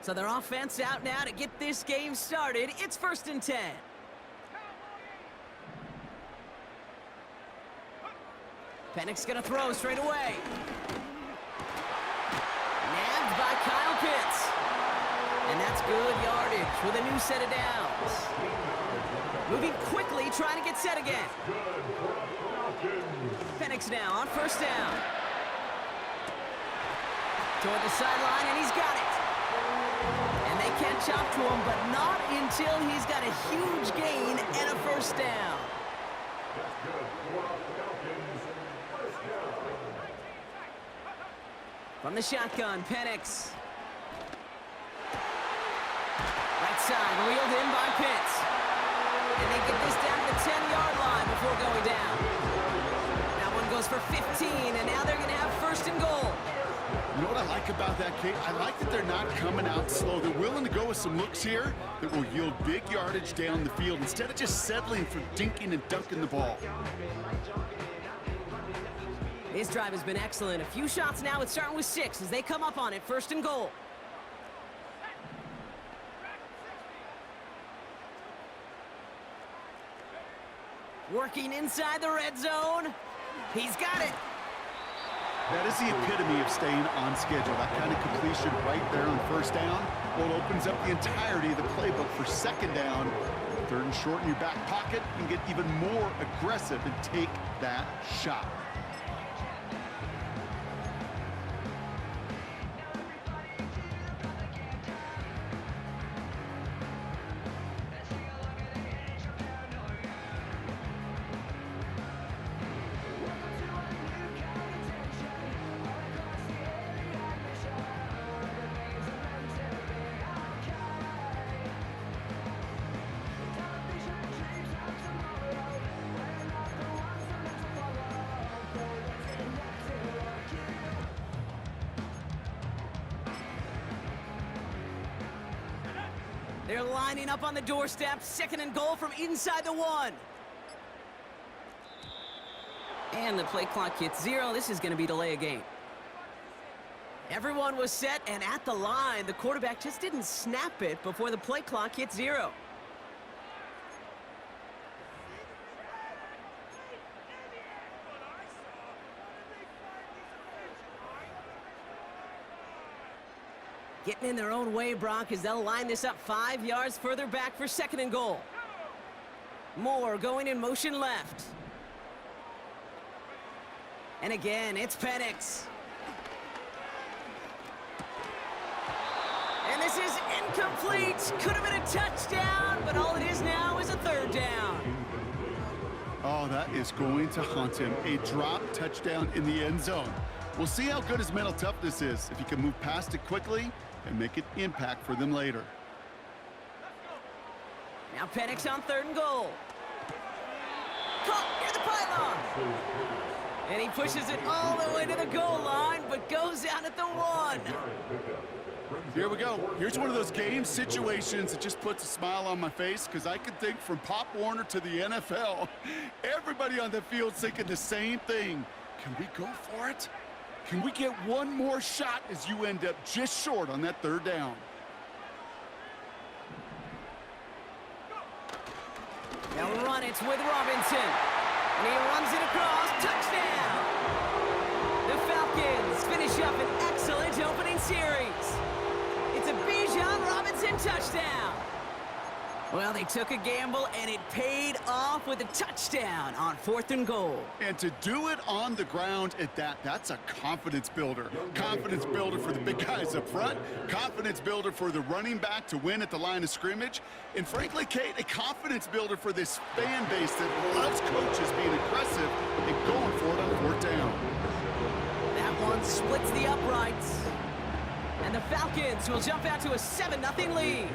So their offense out now to get this game started. It's 1st and 10. Penix gonna throw straight away. Nabbed by Kyle Pitts. And that's good yardage with a new set of downs. Moving quickly, trying to get set again. Penix now on 1st down. Toward the sideline, and he's got it. And they catch up to him, but not until he's got a huge gain and a 1st down. From the shotgun, Penix. Right side, wheeled in by Pitts. And they get this down to the 10-yard line before going down. That one goes for 15, and now they're going to have 1st and goal. You know what I like about that, Kate? I like that they're not coming out slow. They're willing to go with some looks here that will yield big yardage down the field instead of just settling for dinking and dunking the ball. His drive has been excellent. A few shots now. It's starting with 6 as they come up on it. 1st and goal. Working inside the red zone. He's got it. That is the epitome of staying on schedule. That kind of completion right there on 1st down. Well, it opens up the entirety of the playbook for 2nd down. 3rd and short in your back pocket and get even more aggressive and take that shot. They're lining up on the doorstep. 2nd and goal from inside the 1. And the play clock hits 0. This is going to be delay a game. Everyone was set and at the line. The quarterback just didn't snap it before the play clock hit 0. Getting in their own way, Brock, as they'll line this up 5 yards further back for 2nd and goal. Moore going in motion left. And again, it's Penix. And this is incomplete. Could have been a touchdown, but all it is now is a 3rd down. Oh, that is going to haunt him. A drop touchdown in the end zone. We'll see how good his mental toughness is, if he can move past it quickly and make an impact for them later. Now Penix on 3rd and goal. Caught near the pylon. And he pushes it all the way to the goal line, but goes out at the 1. Here we go. Here's one of those game situations that just puts a smile on my face, because I can think from Pop Warner to the NFL, everybody on the field's thinking the same thing. Can we go for it? Can we get one more shot as you end up just short on that 3rd down? They'll run it with Robinson. And he runs it across. Touchdown! The Falcons finish up an excellent opening series. It's a Bijan Robinson touchdown. Well, they took a gamble, and it paid off with a touchdown on 4th and goal. And to do it on the ground at that, that's a confidence builder. Confidence builder for the big guys up front. Confidence builder for the running back to win at the line of scrimmage. And frankly, Kate, a confidence builder for this fan base that loves coaches being aggressive and going for it on 4th down. That one splits the uprights. And the Falcons will jump out to a 7-0 lead.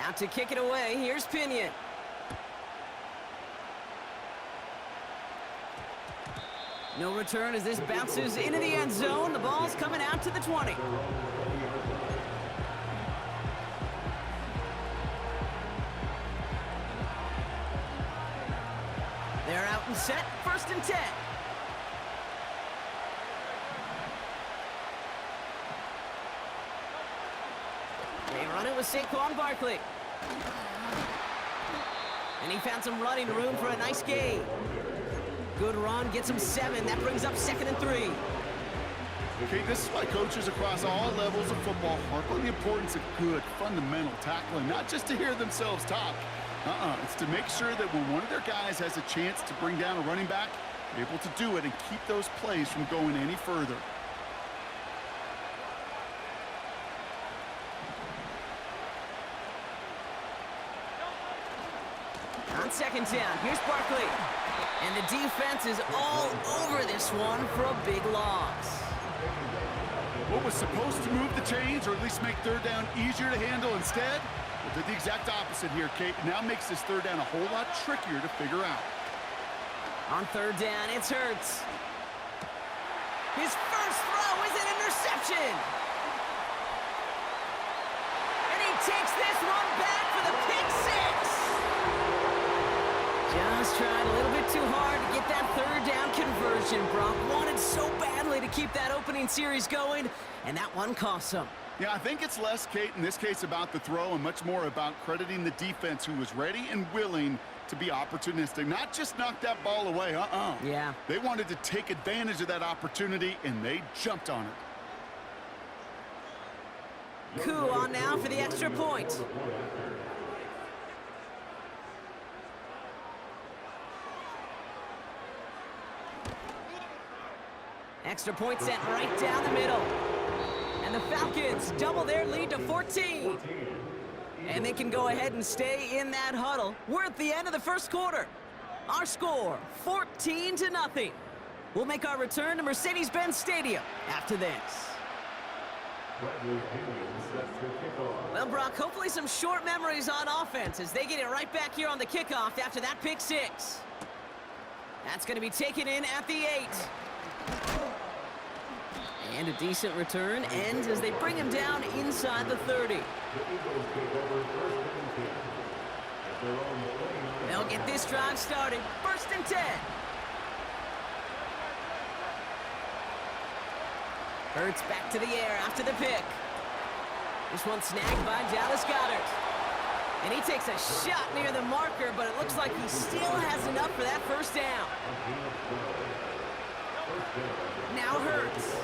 Out to kick it away, here's Pinion. No return as this bounces into the end zone. The ball's coming out to the 20. They're out and set, 1st and 10. On it was Saquon Barkley. And he found some running room for a nice gain. Good run, gets him 7. That brings up 2nd and 3. Okay, this is why coaches across all levels of football harp on the importance of good, fundamental tackling, not just to hear themselves talk. It's to make sure that when one of their guys has a chance to bring down a running back, they're able to do it and keep those plays from going any further. On 2nd down, here's Barkley. And the defense is all over this one for a big loss. What was supposed to move the chains, or at least make 3rd down easier to handle instead, well, did the exact opposite here, Kate. Now makes this 3rd down a whole lot trickier to figure out. On 3rd down, it's Hurts. His first throw is an interception. And he takes this one back for the pick 6. Just tried a little bit too hard to get that 3rd down conversion. Brock wanted so badly to keep that opening series going, and that one cost him. Yeah, I think it's less, Kate, in this case about the throw and much more about crediting the defense who was ready and willing to be opportunistic. Not just knock that ball away, Yeah. They wanted to take advantage of that opportunity, and they jumped on it. Koo on now for the extra point. Extra point sent right down the middle. And the Falcons double their lead to 14. And they can go ahead and stay in that huddle. We're at the end of the first quarter. Our score, 14-0. We'll make our return to Mercedes-Benz Stadium after this. Well, Brock, hopefully some short memories on offense as they get it right back here on the kickoff after that pick 6. That's going to be taken in at the 8. And a decent return ends as they bring him down inside the 30. They'll get this drive started. 1st and 10. Hurts back to the air after the pick. This one snagged by Dallas Goedert. And he takes a shot near the marker, but it looks like he still has enough for that 1st down. Now Hurts.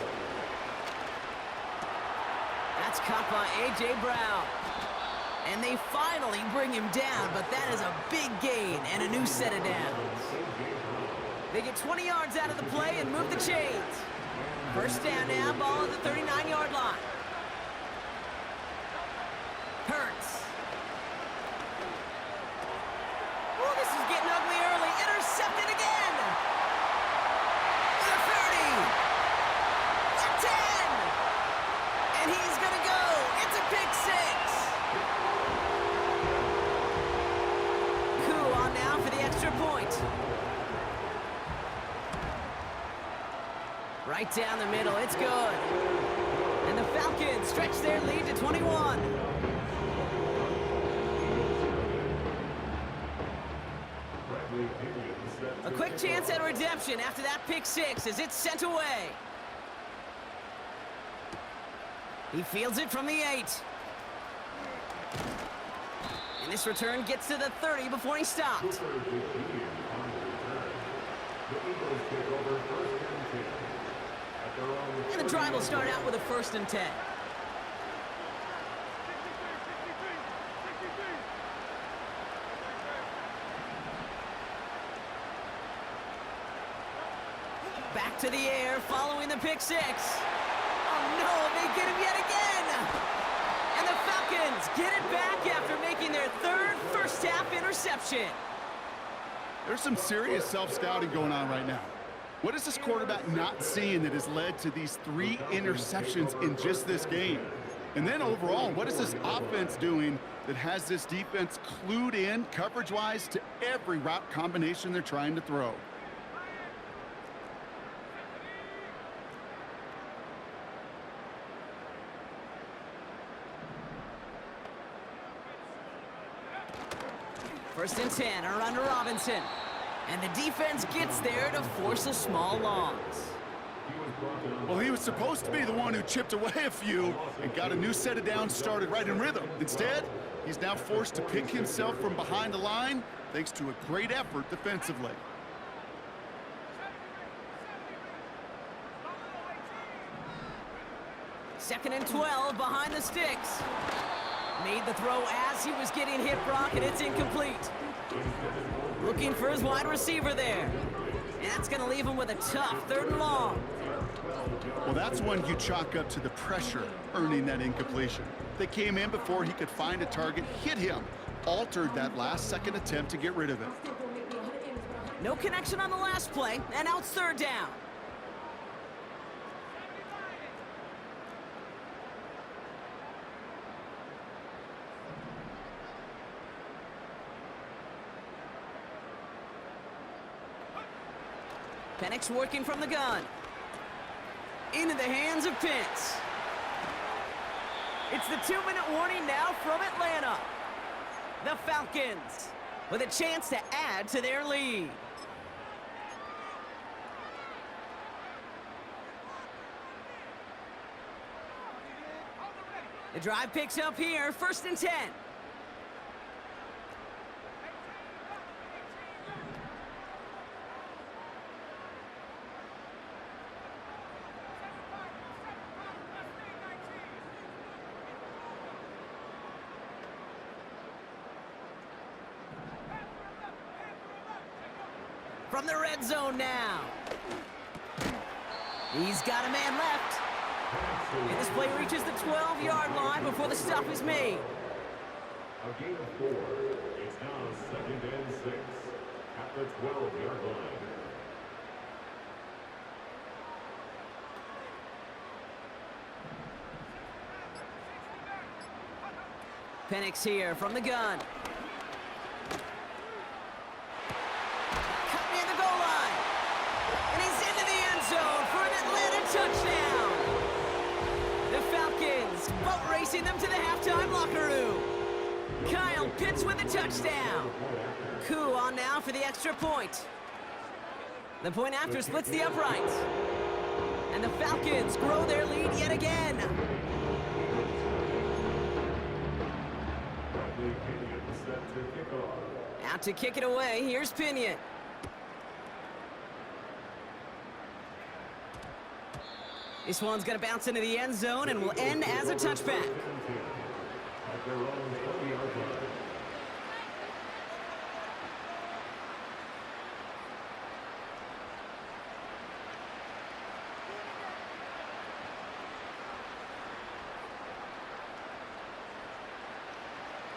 That's caught by A.J. Brown. And they finally bring him down, but that is a big gain and a new set of downs. They get 20 yards out of the play and move the chains. 1st down now, ball at the 39-yard line. Hurts. Oh, this is getting ugly early. Intercepted again. The 30. The 10. And he's going to go. It's a pick 6. Koo on now for the extra point. Right down the middle. It's good. And the Falcons stretch their lead to 21. A quick chance at redemption after that pick 6 as it's sent away. He fields it from the 8. And this return gets to the 30 before he stopped. And the drive will start out with a 1st and 10. Back to the air following the pick 6. Oh no, they get him yet again. And the Falcons get it back after making their 3rd first-half interception. There's some serious self-scouting going on right now. What is this quarterback not seeing that has led to these 3 interceptions in just this game? And then overall, what is this offense doing that has this defense clued in coverage-wise to every route combination they're trying to throw? First and 10, a run to Robinson. And the defense gets there to force a small loss. Well, he was supposed to be the one who chipped away a few and got a new set of downs started right in rhythm. Instead, he's now forced to pick himself from behind the line thanks to a great effort defensively. Second and 12 behind the sticks. Made the throw as he was getting hit, Brock, and it's incomplete. Looking for his wide receiver there. And that's going to leave him with a tough 3rd and long. Well, that's one you chalk up to the pressure earning that incompletion. They came in before he could find a target, hit him, altered that last-second attempt to get rid of it. No connection on the last play, and now it's 3rd down. Penix working from the gun. Into the hands of Pitts. It's the 2-minute warning now from Atlanta. The Falcons with a chance to add to their lead. The drive picks up here, 1st and 10. From the red zone now. He's got a man left. And this play reaches the 12-yard line before the stop is made. A gain of 4. It's now 2nd and 6 at the 12-yard line. Penix here from the gun. Cut near the goal line. And he's into the end zone for an Atlanta touchdown. The Falcons boat racing them to the halftime locker room. Kyle Pitts with a touchdown. Koo on now for the extra point. The point after splits the uprights. And the Falcons grow their lead yet again. Out to kick it away, here's Pinion. This one's gonna bounce into the end zone and will end as a touchback.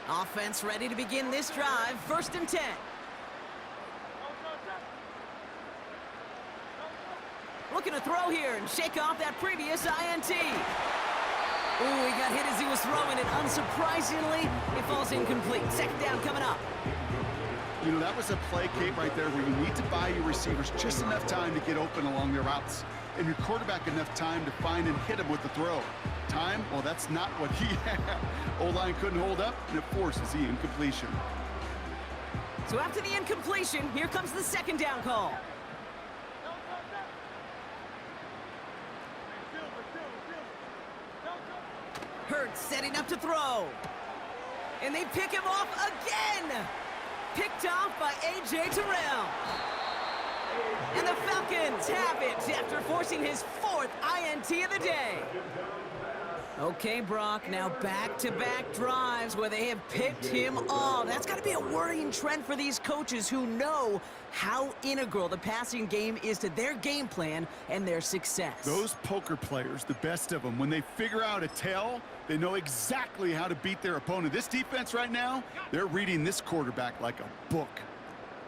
Offense ready to begin this drive, 1st and 10. Looking to throw here and shake off that previous INT. Ooh, he got hit as he was throwing it. Unsurprisingly, it falls incomplete. 2nd down coming up. You know, that was a play, Kate, right there where you need to buy your receivers just enough time to get open along their routes, and your quarterback enough time to find and hit him with the throw. Time? Well, that's not what he had. O-line couldn't hold up, and it forces the incompletion. So after the incompletion, here comes the 2nd down call. Hurts setting up to throw. And they pick him off again. Picked off by A.J. Terrell. And the Falcons have it after forcing his 4th INT of the day. Okay, Brock, now back-to-back drives where they have picked him off. That's got to be a worrying trend for these coaches who know how integral the passing game is to their game plan and their success. Those poker players, the best of them, when they figure out a tell, they know exactly how to beat their opponent. This defense right now, they're reading this quarterback like a book.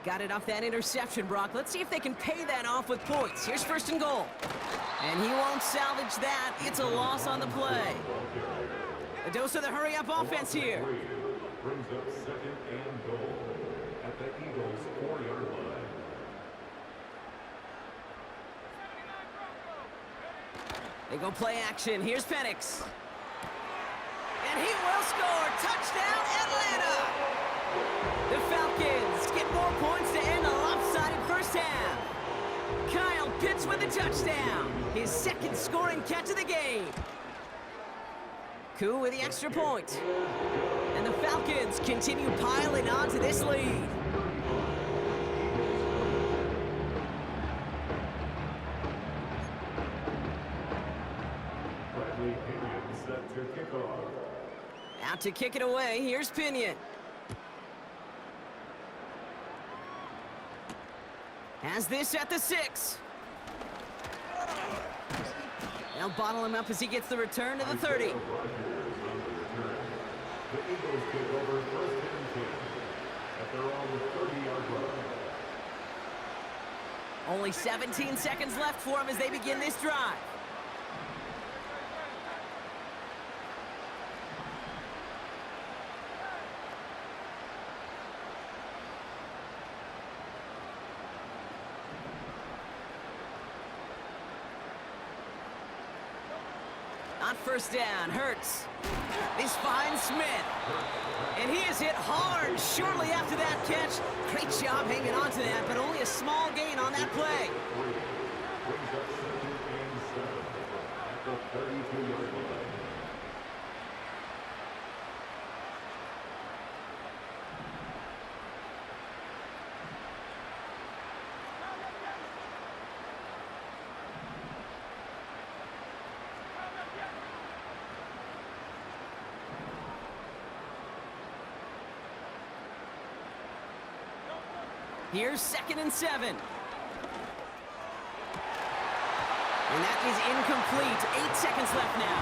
Got it off that interception, Brock. Let's see if they can pay that off with points. Here's 1st and goal. And he won't salvage that. It's a loss on the play. A dose of the hurry-up offense here. Brings up 2nd and goal at the Eagles' 4-yard line. They go play action. Here's Penix. And he will score. Touchdown, Atlanta! The Falcons get more points to end a lopsided 1st half. Kyle Pitts with the touchdown. His second scoring catch of the game. Koo with the extra point. And the Falcons continue piling on to this lead. Bradley Pinion set to kick off. Out to kick it away, here's Pinion. Has this at the 6. They'll bottle him up as he gets the return to the 30. The Eagles kick over first and 10 at their own 30-yard line. Only 17 seconds left for him as they begin this drive. On first down, Hurts. This finds Smith. And he is hit hard shortly after that catch. Great job hanging on to that, but only a small gain on that play. Brings up 2nd and 7 at the 32-yard line. Here's 2nd and 7. And that is incomplete. 8 seconds left now.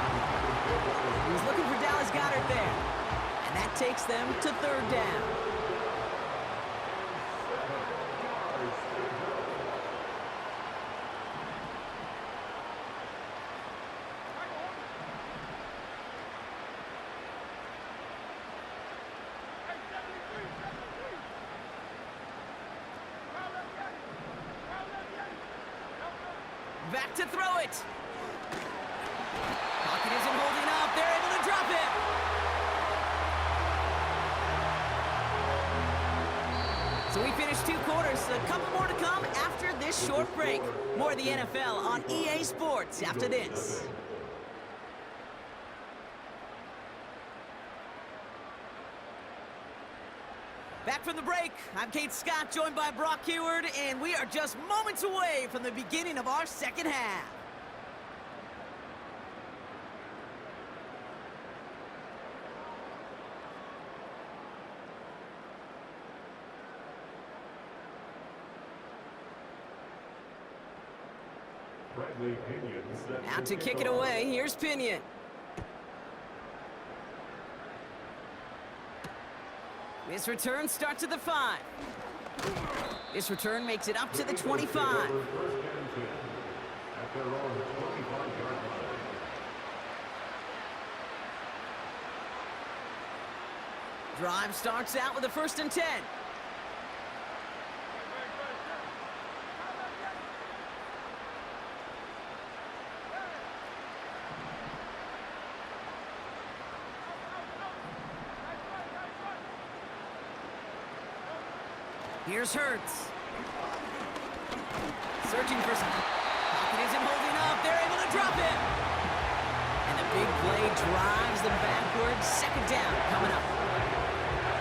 He's looking for Dallas Goedert there. And that takes them to 3rd down. Back to throw it. Pocket isn't holding up. They're able to drop it. So we finished 2 quarters. A couple more to come after this short break. More of the NFL on EA Sports after this. Back from the break, I'm Kate Scott, joined by Brock Heward, and we are just moments away from the beginning of our second half. Bradley Pinion set Out to kick it away, here's Pinion. This return starts at the 5. This return makes it up to the 25. First and 10 at their own 25-yard line. Drive starts out with a 1st and 10. Here's Hurts. Searching for some. Pocket isn't holding up. They're able to drop it. And the big play drives them backwards. 2nd down coming up.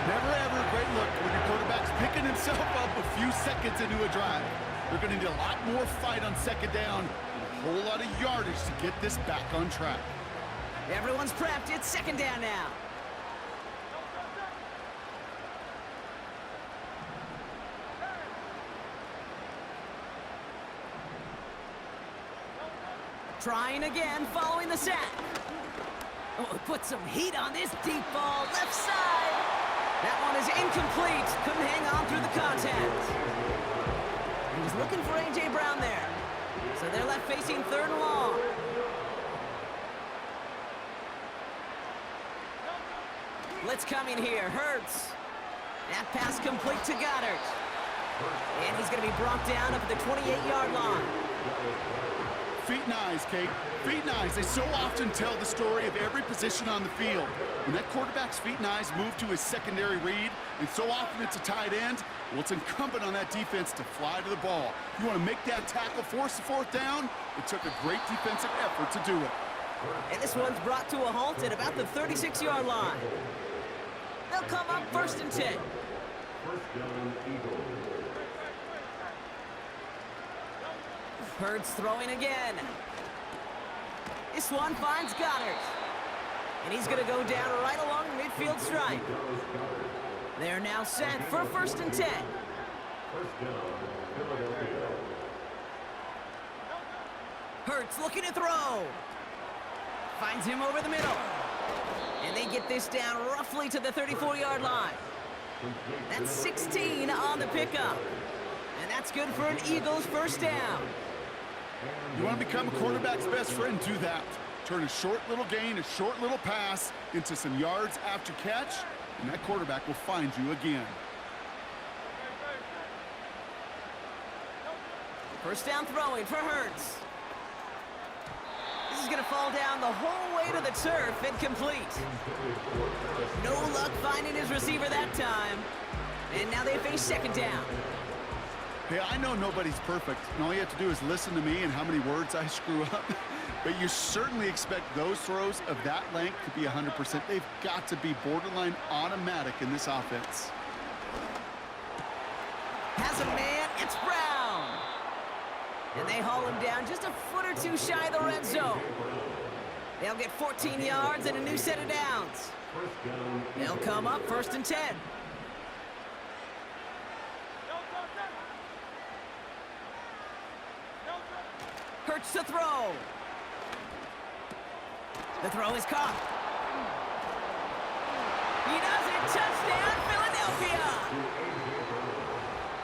Never ever a great look when your quarterback's picking himself up a few seconds into a drive. They're going to need a lot more fight on 2nd down and a whole lot of yardage to get this back on track. Everyone's prepped. It's 2nd down now. Trying again, following the sack. Oh, put some heat on this deep ball, left side. That one is incomplete. Couldn't hang on through the contact. He was looking for A.J. Brown there. So they're left facing 3rd and long. Blitz coming here, Hurts. That pass complete to Goedert. And he's going to be brought down up at the 28-yard line. Feet and eyes, Kate. Feet and eyes. They so often tell the story of every position on the field. When that quarterback's feet and eyes move to his secondary read, and so often it's a tight end, well, it's incumbent on that defense to fly to the ball. You want to make that tackle, force the fourth down? It took a great defensive effort to do it. And this one's brought to a halt at about the 36-yard line. They'll come up 1st and 10. First down, Eagles. Hurts throwing again. This one finds Goddard. And he's going to go down right along the midfield stripe. They're now set for 1st and 10. First down, Philadelphia. Hurts looking to throw. Finds him over the middle. And they get this down roughly to the 34-yard line. That's 16 on the pickup. And that's good for an Eagles first down. You want to become a quarterback's best friend? Do that. Turn a short little gain, a short little pass into some yards after catch, and that quarterback will find you again. First down throwing for Hurts. This is going to fall down the whole way to the turf and complete. No luck finding his receiver that time. And now they face 2nd down. Hey, I know nobody's perfect, and all you have to do is listen to me and how many words I screw up. But you certainly expect those throws of that length to be 100%. They've got to be borderline automatic in this offense. Has a man, it's Brown. And they haul him down just a foot or two shy of the red zone. They'll get 14 yards and a new set of downs. They'll come up 1st and 10. Hurts to throw. The throw is caught. He does it. Touchdown, Philadelphia.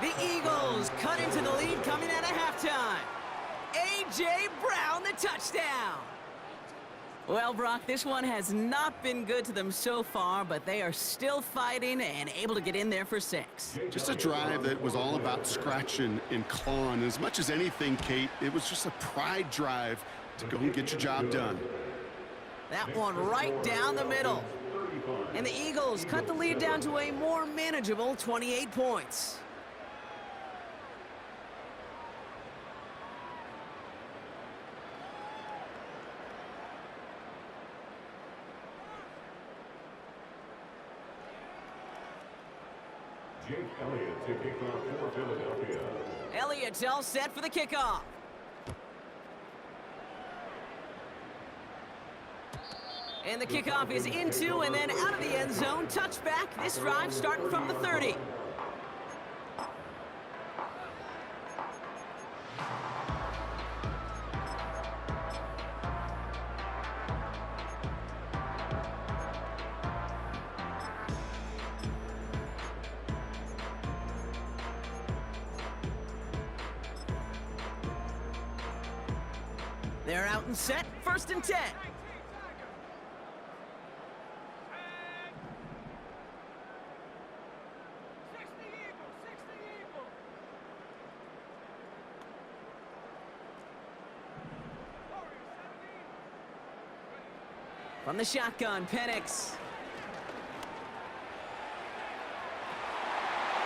The Eagles cut into the lead coming out of halftime. A.J. Brown, the touchdown. Well, Brock, this one has not been good to them so far, but they are still fighting and able to get in there for 6. Just a drive that was all about scratching and clawing. As much as anything, Kate, it was just a pride drive to go and get your job done. That one right down the middle. And the Eagles cut the lead down to a more manageable 28 points. Jake Elliott to kick off for Philadelphia. Elliott's all set for the kickoff. And the kickoff is into and then out of the end zone. Touchback. This drive starting from the 30. They're out and set. 1st and 10. From the shotgun, Penix.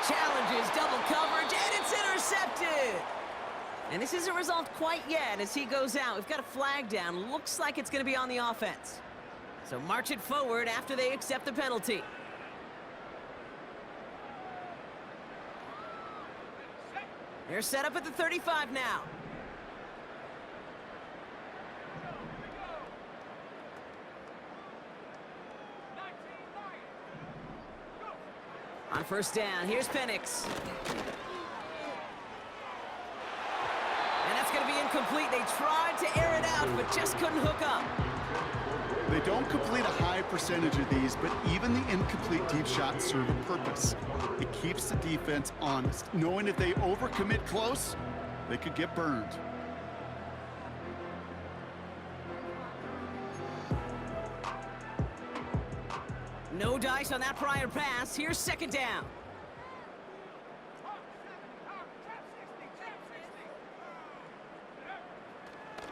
Challenges double coverage, and it's intercepted. And this isn't resolved quite yet as he goes out. We've got a flag down. Looks like it's going to be on the offense. So march it forward after they accept the penalty. They're set up at the 35 now. On 1st down, here's Penix. And that's going to be incomplete. They tried to air it out, but just couldn't hook up. They don't complete a high percentage of these, but even the incomplete deep shots serve a purpose. It keeps the defense honest, knowing if they overcommit close, they could get burned. No dice on that prior pass. Here's 2nd down.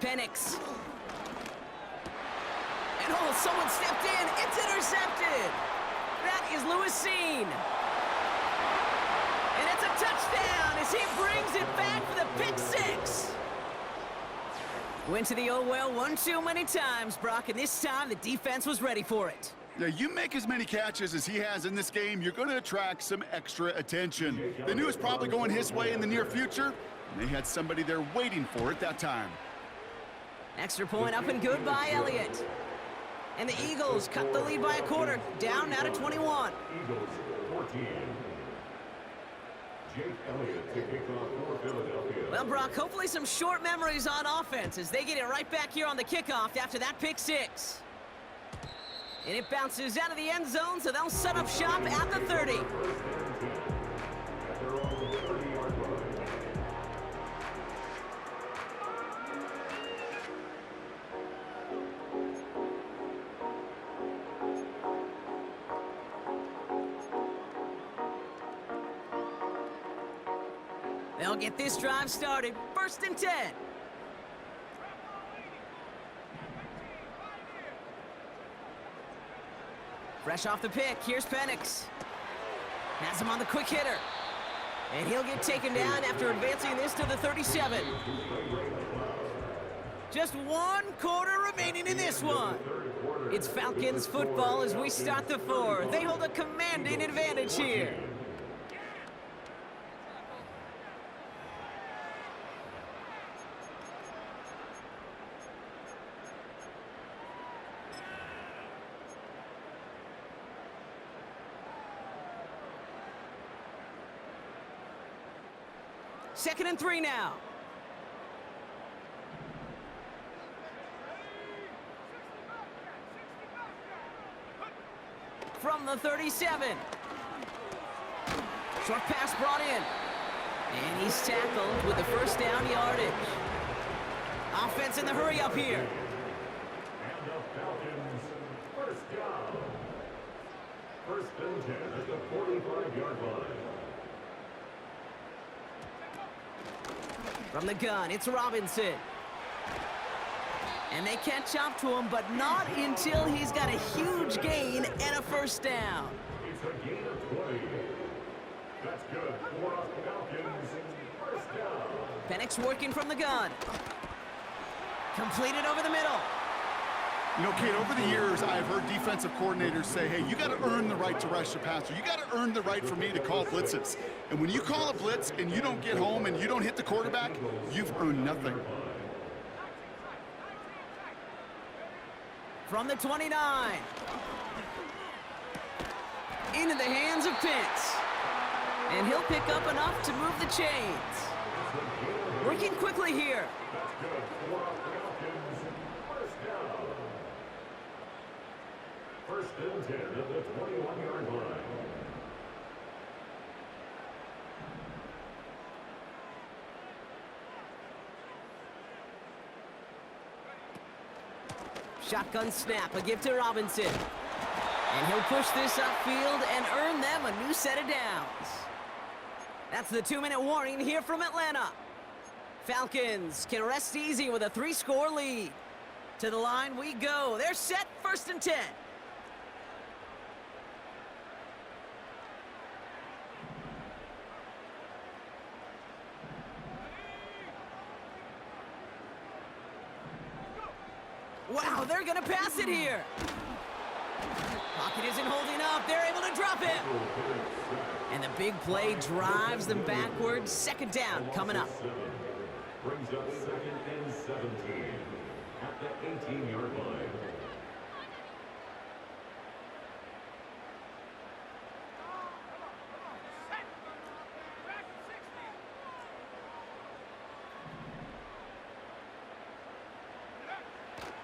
Penix. And oh, someone stepped in. It's intercepted. That is Lewis Seen. And it's a touchdown as he brings it back for the pick six. Went to the oh well one too many times, Brock, and this time the defense was ready for it. Yeah, you make as many catches as he has in this game, you're going to attract some extra attention. They knew it was probably going his way in the near future, and they had somebody there waiting for it that time. Extra point up and good by Elliott. And the Eagles cut the lead by a quarter, down now to 21. Eagles 14. Jake Elliott to kick off for Philadelphia. Well, Brock, hopefully some short memories on offense as they get it right back here on the kickoff after that pick six. And it bounces out of the end zone, so they'll set up shop at the 30. At their own 30-yard line. They'll get this drive started. 1st and 10. Fresh off the pick, here's Penix. Has him on the quick hitter. And he'll get taken down after advancing this to the 37. Just 1 quarter remaining in this one. It's Falcons football as we start the 4th. They hold a commanding advantage here. Second and 3 now. From the 37. Short pass brought in. And he's tackled with the first down yardage. Offense in the hurry up here. And the Falcons first down. 1st and 10 at the 45-yard line. From the gun, it's Robinson. And they catch up to him, but not until he's got a huge gain and a first down. It's a gain of 20. That's good for us Falcons. First down. Penix working from the gun. Completed over the middle. You know, Kate, over the years, I've heard defensive coordinators say, hey, you got to earn the right to rush the passer. You got to earn the right for me to call blitzes. And when you call a blitz and you don't get home and you don't hit the quarterback, you've earned nothing. From the 29. Into the hands of Pitts. And he'll pick up enough to move the chains. Working quickly here. That's good for us Falcons. First down. 1st and 10 at the 21-yard line. Shotgun snap, a gift to Robinson. And he'll push this upfield and earn them a new set of downs. That's the 2-minute warning here from Atlanta. Falcons can rest easy with a 3-score lead. To the line we go. They're set, 1st and 10. Wow, they're gonna pass it here. Pocket isn't holding up. They're able to drop it. And the big play drives them backwards. 2nd down coming up. Brings up 2nd and 17 at the 18-yard line.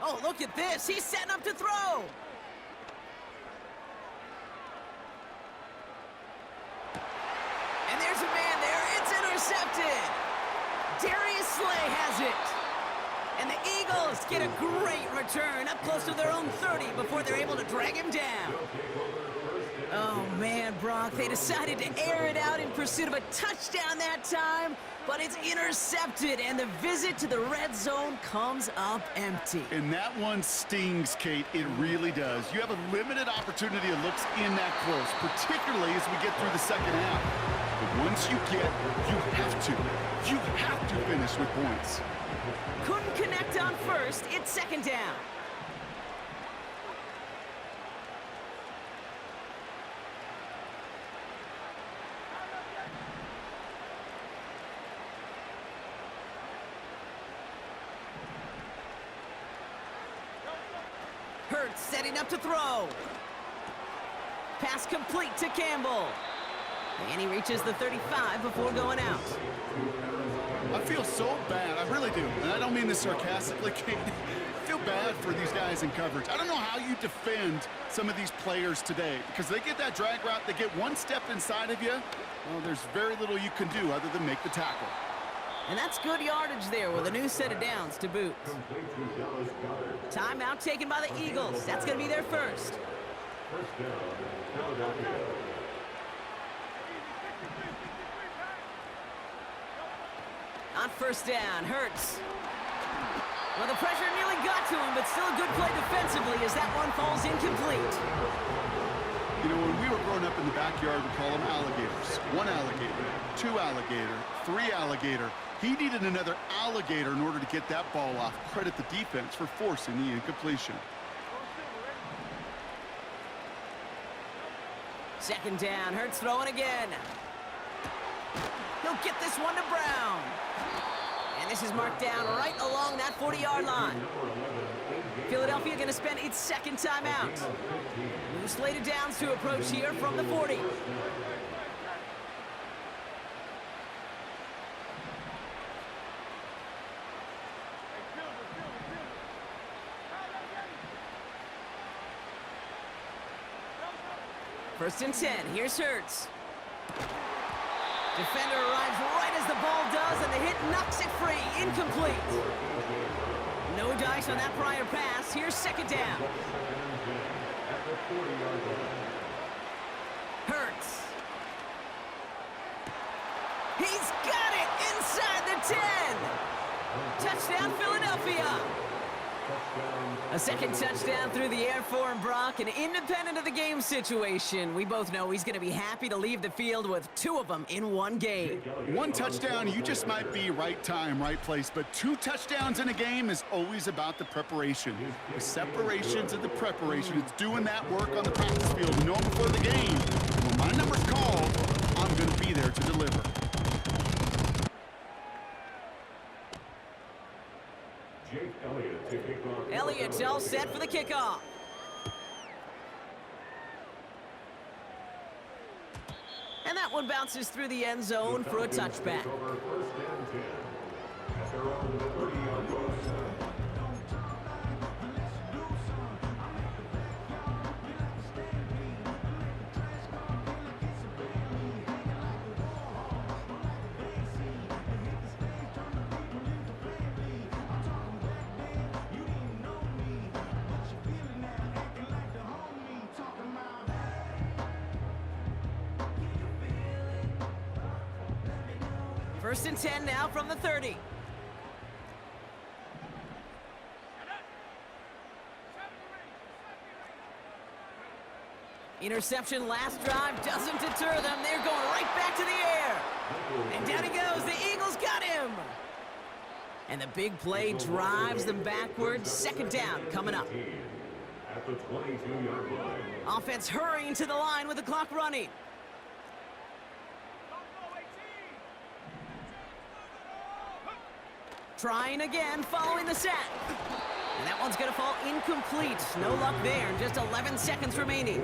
Oh, look at this. He's setting up to throw. And there's a man there. It's intercepted. Darius Slay has it. And the Eagles get a great return up close to their own 30 before they're able to drag him down. They'll take over 1st Oh, man, Brock, they decided to air it out in pursuit of a touchdown that time, but it's intercepted, and the visit to the red zone comes up empty. And that one stings, Kate. It really does. You have a limited opportunity that looks in that close, particularly as we get through the second half. But once you have to finish with points. Couldn't connect on first. It's second down. Hurts setting up to throw. Pass complete to Campbell. And he reaches the 35 before going out. I feel so bad. I really do. And I don't mean this sarcastically, Kate. I feel bad for these guys in coverage. I don't know how you defend some of these players today because they get that drag route, they get one step inside of you. Well, there's very little you can do other than make the tackle. And that's good yardage there with a new set of downs to boot. Timeout taken by the Eagles. That's going to be their first. First down, Philadelphia. On first down, Hurts. Well, the pressure nearly got to him, but still a good play defensively as that one falls incomplete. You know, when we were growing up in the backyard, we call them alligators. One alligator, two alligator, three alligator. He needed another alligator in order to get that ball off. Credit the defense for forcing the incompletion. Second down, Hurts throwing again. He'll get this one to Brown. And this is marked down right along that 40-yard line. Philadelphia going to spend its second timeout. New slated downs to approach here from the 40. First and 10, here's Hurts. Defender arrives right as the ball does, and the hit knocks it free. Incomplete. No dice on that prior pass. Here's second down. Hurts. He's got it inside the 10. Touchdown, Philadelphia. A second touchdown through the air for him, Brock, and independent of the game situation, we both know he's going to be happy to leave the field with two of them in one game. One touchdown, you just might be right time, right place, but two touchdowns in a game is always about the preparation. The separations and the preparation. It's doing that work on the practice field, knowing before the game. When my number's called, I'm going to be there to deliver. Jake Elliott to kick off. Elliott's all set for the kickoff. And that one bounces through the end zone for a touchback. Over first and 10. At their own 30-yard line. First and 10 now from the 30. Interception last drive doesn't deter them. They're going right back to the air. And down he goes. The Eagles got him. And the big play drives them backwards. Second down coming up. At the 22-yard line. Offense hurrying to the line with the clock running. Trying again, following the sack. And that one's going to fall incomplete. No luck there. Just 11 seconds remaining.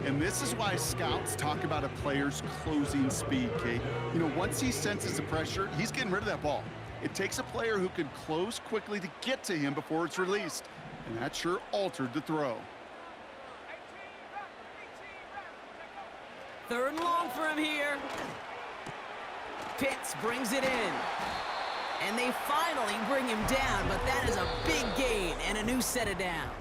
And this is why scouts talk about a player's closing speed, Kate. You know, once he senses the pressure, he's getting rid of that ball. It takes a player who can close quickly to get to him before it's released. And that sure altered the throw. Third and long for him here. Pitts brings it in. And they finally bring him down, but that is a big gain and a new set of downs.